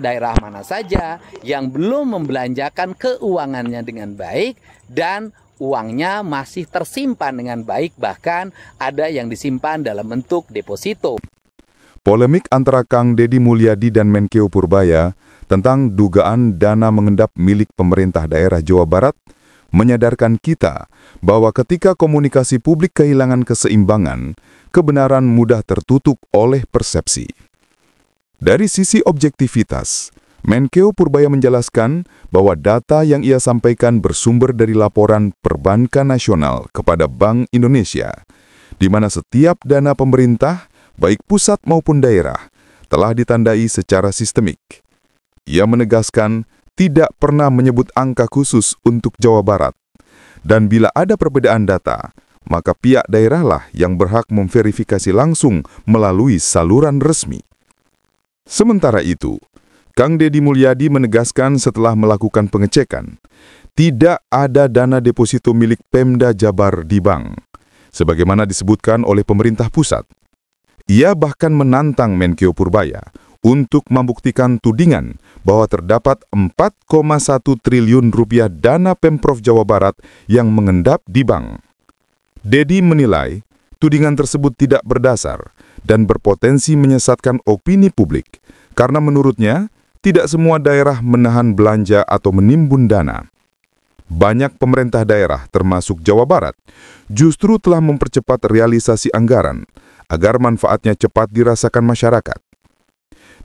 daerah mana saja yang belum membelanjakan keuangannya dengan baik dan uangnya masih tersimpan dengan baik, bahkan ada yang disimpan dalam bentuk deposito. Polemik antara Kang Deddy Mulyadi dan Menkeu Purbaya tentang dugaan dana mengendap milik pemerintah daerah Jawa Barat menyadarkan kita bahwa ketika komunikasi publik kehilangan keseimbangan, kebenaran mudah tertutup oleh persepsi. Dari sisi objektivitas, Menkeu Purbaya menjelaskan bahwa data yang ia sampaikan bersumber dari laporan Perbankan Nasional kepada Bank Indonesia, di mana setiap dana pemerintah, baik pusat maupun daerah, telah ditandai secara sistemik. Ia menegaskan tidak pernah menyebut angka khusus untuk Jawa Barat, dan bila ada perbedaan data, maka pihak daerahlah yang berhak memverifikasi langsung melalui saluran resmi. Sementara itu, Kang Deddy Mulyadi menegaskan setelah melakukan pengecekan, tidak ada dana deposito milik Pemda Jabar di bank, sebagaimana disebutkan oleh pemerintah pusat. Ia bahkan menantang Menkeu Purbaya untuk membuktikan tudingan bahwa terdapat 4,1 triliun rupiah dana Pemprov Jawa Barat yang mengendap di bank. Deddy menilai tudingan tersebut tidak berdasar dan berpotensi menyesatkan opini publik, karena menurutnya tidak semua daerah menahan belanja atau menimbun dana. Banyak pemerintah daerah, termasuk Jawa Barat, justru telah mempercepat realisasi anggaran agar manfaatnya cepat dirasakan masyarakat.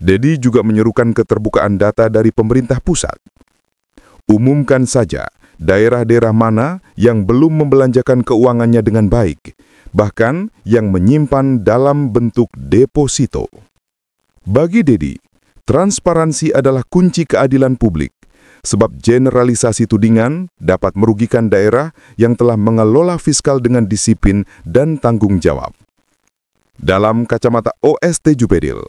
Deddy juga menyerukan keterbukaan data dari pemerintah pusat. Umumkan saja daerah-daerah mana yang belum membelanjakan keuangannya dengan baik, bahkan yang menyimpan dalam bentuk deposito. Bagi Deddy, transparansi adalah kunci keadilan publik, sebab generalisasi tudingan dapat merugikan daerah yang telah mengelola fiskal dengan disiplin dan tanggung jawab. Dalam kacamata OST Jubedil,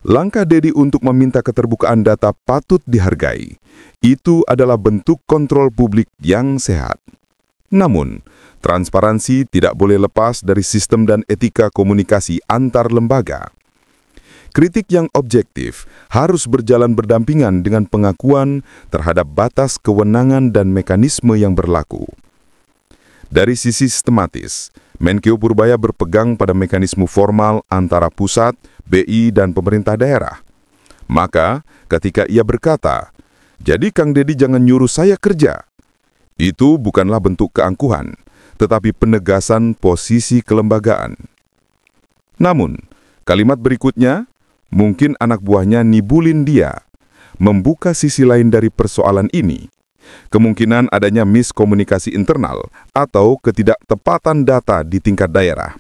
langkah Deddy untuk meminta keterbukaan data patut dihargai. Itu adalah bentuk kontrol publik yang sehat. Namun, transparansi tidak boleh lepas dari sistem dan etika komunikasi antar lembaga. Kritik yang objektif harus berjalan berdampingan dengan pengakuan terhadap batas kewenangan dan mekanisme yang berlaku. Dari sisi sistematis, Menkeu Purbaya berpegang pada mekanisme formal antara pusat, BI, dan pemerintah daerah. Maka, ketika ia berkata, "Jadi Kang Deddy jangan nyuruh saya kerja," itu bukanlah bentuk keangkuhan, tetapi penegasan posisi kelembagaan. Namun, kalimat berikutnya, mungkin anak buahnya nibulin dia, membuka sisi lain dari persoalan ini. Kemungkinan adanya miskomunikasi internal atau ketidaktepatan data di tingkat daerah.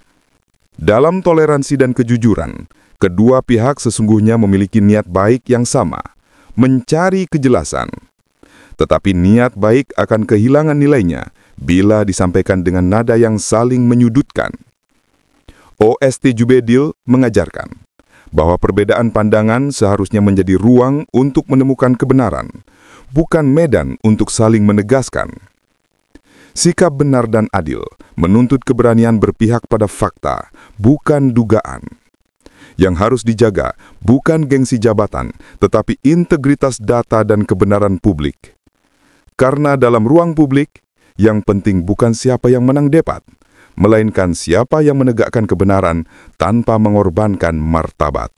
Dalam toleransi dan kejujuran, kedua pihak sesungguhnya memiliki niat baik yang sama, mencari kejelasan. Tetapi niat baik akan kehilangan nilainya bila disampaikan dengan nada yang saling menyudutkan. OST Jubedil mengajarkan bahwa perbedaan pandangan seharusnya menjadi ruang untuk menemukan kebenaran, bukan medan untuk saling menegaskan. Sikap benar dan adil menuntut keberanian berpihak pada fakta, bukan dugaan. Yang harus dijaga bukan gengsi jabatan, tetapi integritas data dan kebenaran publik. Karena dalam ruang publik, yang penting bukan siapa yang menang debat, melainkan siapa yang menegakkan kebenaran tanpa mengorbankan martabat.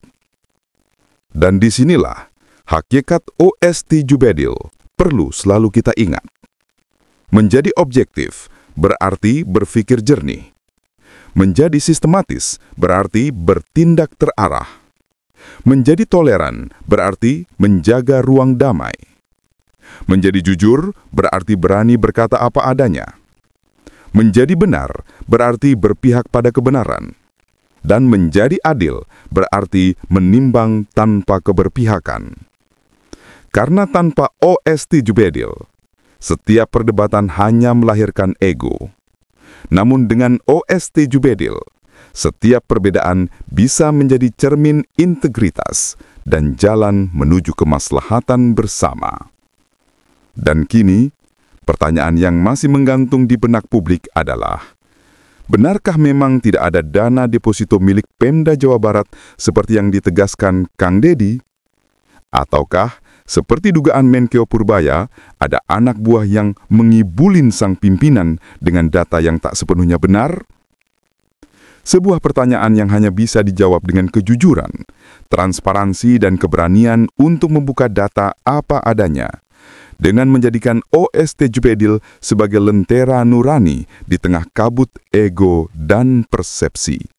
Dan disinilah hakikat OST Jubedil perlu selalu kita ingat. Menjadi objektif berarti berpikir jernih. Menjadi sistematis berarti bertindak terarah. Menjadi toleran berarti menjaga ruang damai. Menjadi jujur berarti berani berkata apa adanya. Menjadi benar berarti berpihak pada kebenaran. Dan menjadi adil berarti menimbang tanpa keberpihakan. Karena tanpa OST Jubedil, setiap perdebatan hanya melahirkan ego. Namun dengan OST Jubedil, setiap perbedaan bisa menjadi cermin integritas dan jalan menuju kemaslahatan bersama. Dan kini, pertanyaan yang masih menggantung di benak publik adalah, benarkah memang tidak ada dana deposito milik Pemda Jawa Barat seperti yang ditegaskan Kang Deddy? Ataukah, seperti dugaan Menkeu Purbaya, ada anak buah yang mengibulin sang pimpinan dengan data yang tak sepenuhnya benar? Sebuah pertanyaan yang hanya bisa dijawab dengan kejujuran, transparansi dan keberanian untuk membuka data apa adanya, dengan menjadikan OST Jupedil sebagai lentera nurani di tengah kabut ego dan persepsi.